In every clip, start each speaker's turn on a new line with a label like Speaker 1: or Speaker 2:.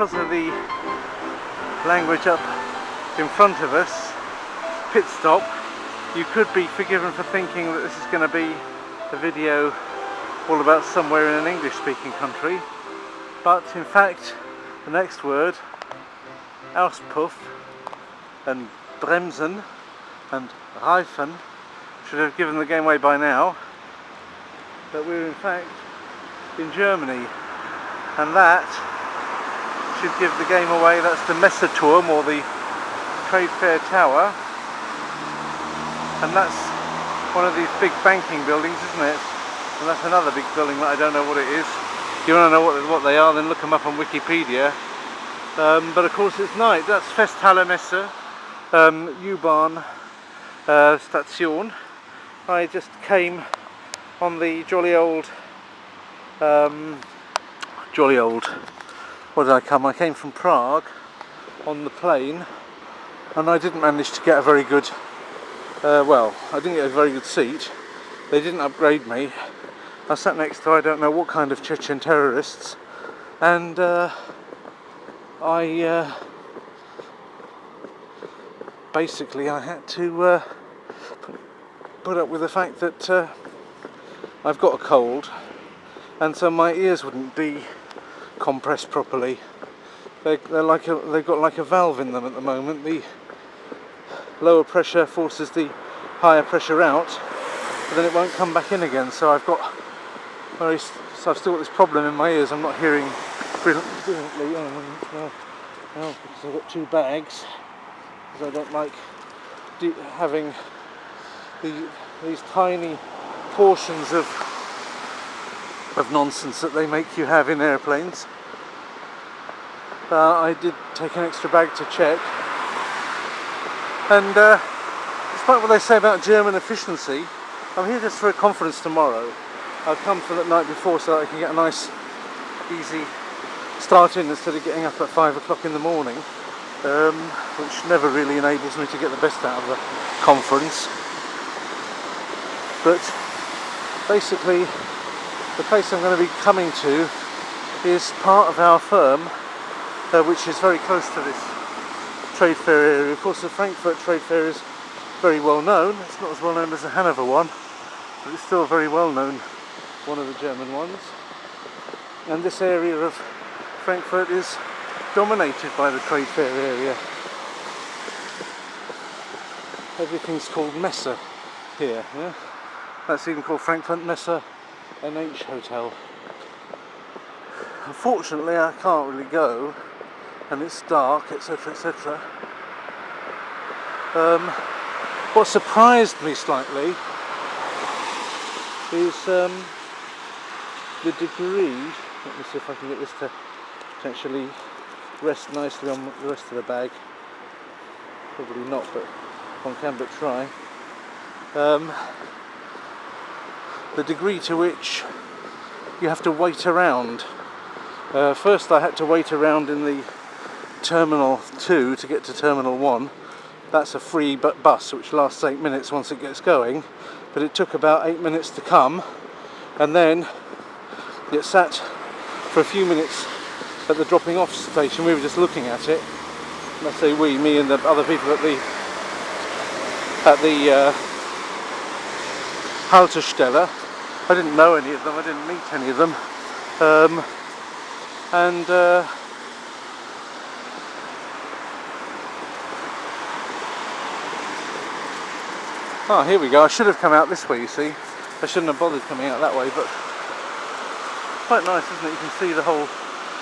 Speaker 1: because of the language up in front of us, pit stop, you could be forgiven for thinking that this is going to be a video all about somewhere in an English speaking country, but in fact the next word, Auspuff and Bremsen and Reifen, should have given the game away by now, but we're in fact in Germany, and that should give the game away. That's the Messeturm, or the Trade Fair Tower, and that's one of these big banking buildings, isn't it? And that's another big building that I don't know what it is. If you want to know what they are, then look them up on Wikipedia. But of course it's night. That's Festhalle Messe, U-Bahn Station. I just came on the jolly old, what did I come? I came from Prague on the plane, and I didn't manage to get a very good, well, I didn't get a very good seat. They didn't upgrade me. I sat next to I don't know what kind of Chechen terrorists, and basically I had to put up with the fact that I've got a cold, and so my ears wouldn't be compressed properly. They've got like a valve in them at the moment. The lower pressure forces the higher pressure out, but then it won't come back in again. So I've still got this problem in my ears. I'm not hearing brilliantly. Well, because I've got two bags, because I don't like having these tiny portions of nonsense that they make you have in airplanes. I did take an extra bag to check, and despite what they say about German efficiency, I'm here just for a conference tomorrow. I've come for the night before so that I can get a nice easy start in instead of getting up at 5 o'clock in the morning, which never really enables me to get the best out of the conference. But basically the place I'm going to be coming to is part of our firm, which is very close to this trade fair area. Of course the Frankfurt trade fair is very well known. It's not as well known as the Hanover one, but it's still very well known, one of the German ones. And this area of Frankfurt is dominated by the trade fair area. Everything's called Messe here, yeah? That's even called Frankfurt Messe NH Hotel. Unfortunately I can't really go, and it's dark, etc, etc. What surprised me slightly is the degree. Let me see if I can get this to actually rest nicely on the rest of the bag. Probably not, but one can but try. The degree to which you have to wait around. First I had to wait around in the Terminal 2 to get to Terminal 1. That's a free bus which lasts 8 minutes once it gets going, but it took about 8 minutes to come, and then it sat for a few minutes at the dropping off station. We were just looking at it, and I say we, me and the other people at the Haltestelle. I didn't know any of them, I didn't meet any of them, here we go. I should have come out this way, you see. I shouldn't have bothered coming out that way, but quite nice, isn't it? You can see the whole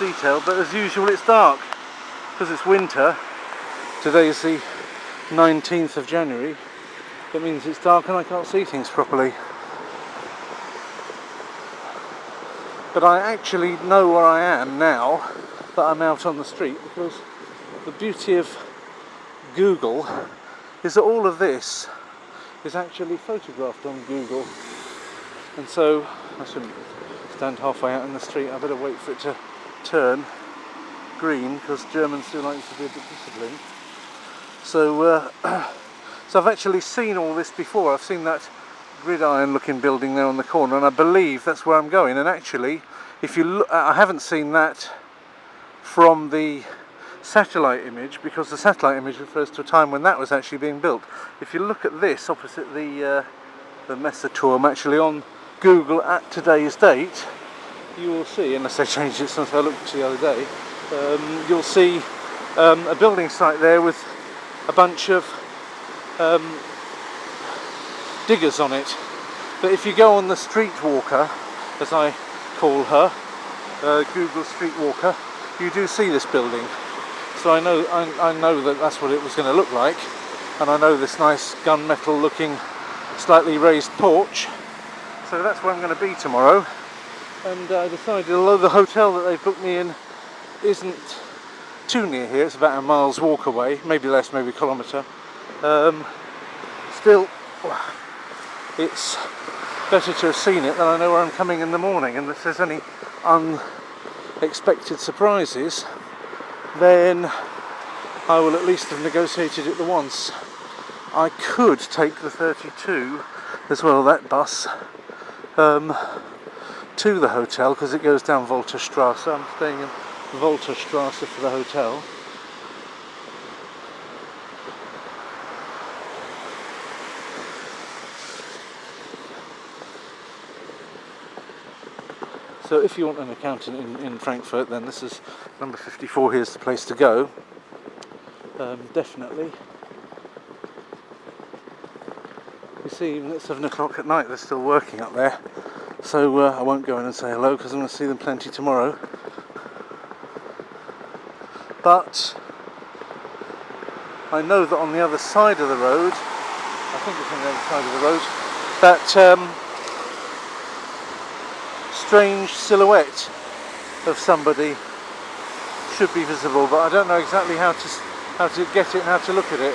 Speaker 1: detail, but as usual it's dark because it's winter. Today is the 19th of January. It means it's dark and I can't see things properly. But I actually know where I am now that I'm out on the street, because the beauty of Google is that all of this is actually photographed on Google. And so I shouldn't stand halfway out in the street. I better wait for it to turn green, because Germans do like to be a bit disciplined. So I've actually seen all this before. I've seen that gridiron looking building there on the corner, and I believe that's where I'm going. And actually, if you look, I haven't seen that from the satellite image, because the satellite image refers to a time when that was actually being built. If you look at this opposite the Messeturm, actually on Google at today's date, you will see, unless they changed it since I looked the other day, you'll see a building site there with a bunch of diggers on it. But if you go on the streetwalker, as I call her, Google Streetwalker, you do see this building. So I know that that's what it was going to look like, and I know this nice gunmetal looking slightly raised porch. So that's where I'm going to be tomorrow. And I decided, although the hotel that they've booked me in isn't too near here, it's about a mile's walk away, maybe less, maybe a kilometre, still it's better to have seen it than I know where I'm coming in the morning. And if there's any unexpected surprises, then I will at least have negotiated it the once. I could take the 32 as well, that bus, to the hotel, because it goes down Volterstrasse. I'm staying in Volterstrasse for the hotel. So if you want an accountant in Frankfurt, then this is number 54, here's the place to go. Definitely. You see, even at 7 o'clock at night they're still working up there. So I won't go in and say hello, because I'm going to see them plenty tomorrow. But I know that on the other side of the road, I think it's on the other side of the road, that strange silhouette of somebody should be visible, but I don't know exactly how to get it and how to look at it.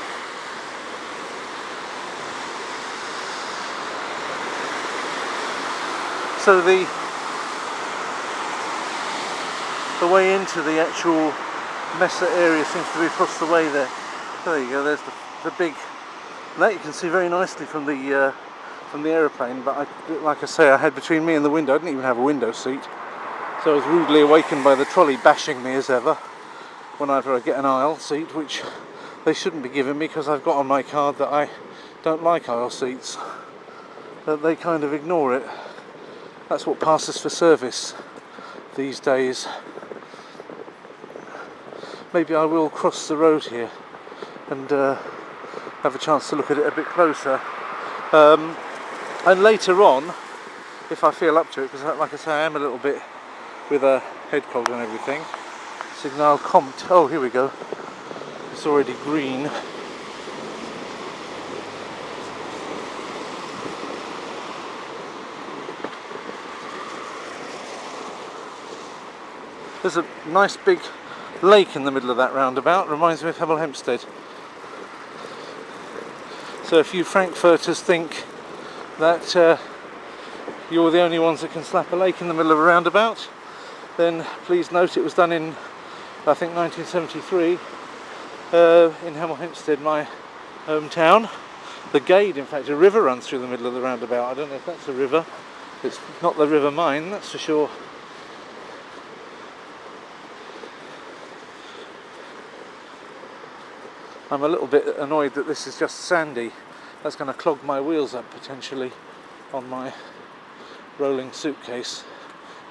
Speaker 1: So the way into the actual Messe area seems to be across the way there. There you go, there's the big, that you can see very nicely from the aeroplane, but like I say, I had between me and the window, I didn't even have a window seat, so I was rudely awakened by the trolley bashing me as ever whenever I get an aisle seat, which they shouldn't be giving me, because I've got on my card that I don't like aisle seats, but they kind of ignore it. That's what passes for service these days. Maybe I will cross the road here and have a chance to look at it a bit closer. And later on, if I feel up to it, because like I say, I am a little bit with a head cold and everything. Signal kommt. Oh, here we go. It's already green. There's a nice big lake in the middle of that roundabout. Reminds me of Hemel Hempstead. So if you Frankfurters think that you're the only ones that can slap a lake in the middle of a roundabout, then please note it was done in, I think, 1973 in Hemel Hempstead, my hometown. The Gade, in fact, a river runs through the middle of the roundabout. I don't know if that's a river. It's not the River Main, that's for sure. I'm a little bit annoyed that this is just sandy. That's going to clog my wheels up potentially on my rolling suitcase.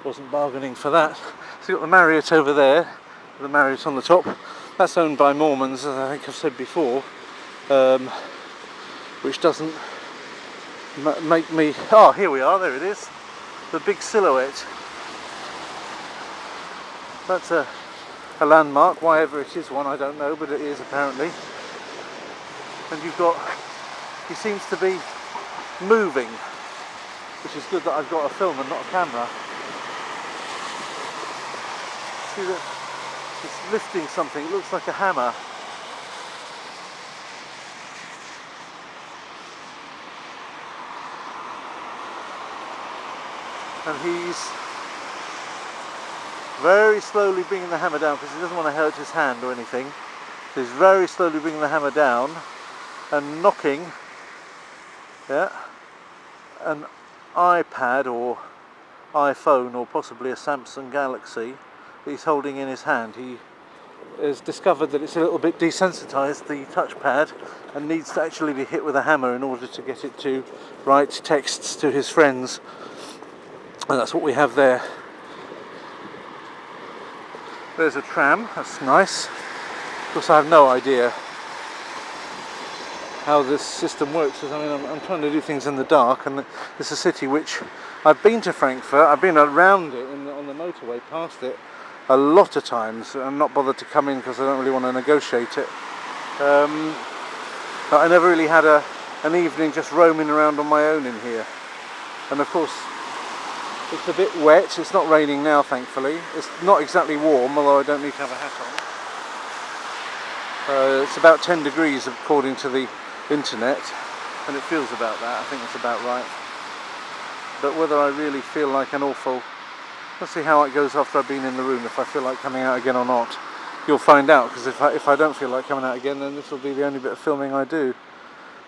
Speaker 1: Wasn't bargaining for that. So you've got the Marriott over there, the Marriott on the top. That's owned by Mormons, as I think I've said before, which doesn't make me... Oh, here we are, there it is. The big silhouette. That's a landmark, why ever it is one, I don't know, but it is apparently. And you've got, he seems to be moving, which is good that I've got a film and not a camera. See that it's lifting something, it looks like a hammer. And he's very slowly bringing the hammer down, because he doesn't want to hurt his hand or anything. So he's very slowly bringing the hammer down and knocking, yeah, an iPad or iPhone or possibly a Samsung Galaxy, that he's holding in his hand. He has discovered that it's a little bit desensitized, the touchpad, and needs to actually be hit with a hammer in order to get it to write texts to his friends. And that's what we have there. There's a tram, that's nice. Of course I have no idea how this system works, because I mean I'm trying to do things in the dark, and it's a city which I've been to Frankfurt, I've been around it on the motorway past it a lot of times. I'm not bothered to come in because I don't really want to negotiate it. But I never really had an evening just roaming around on my own in here. And of course it's a bit wet, it's not raining now thankfully. It's not exactly warm, although I don't need to have a hat on. It's about 10 degrees according to the internet, and it feels about that. I think it's about right. But whether I really feel like an awful... Let's see how it goes after I've been in the room, if I feel like coming out again or not. You'll find out, because if I don't feel like coming out again, then this will be the only bit of filming I do.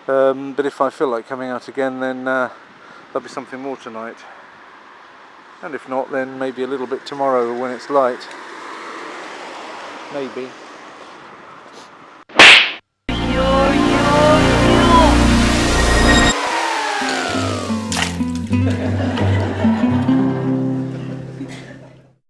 Speaker 1: But if I feel like coming out again, then there'll be something more tonight. And if not, then maybe a little bit tomorrow when it's light. Maybe.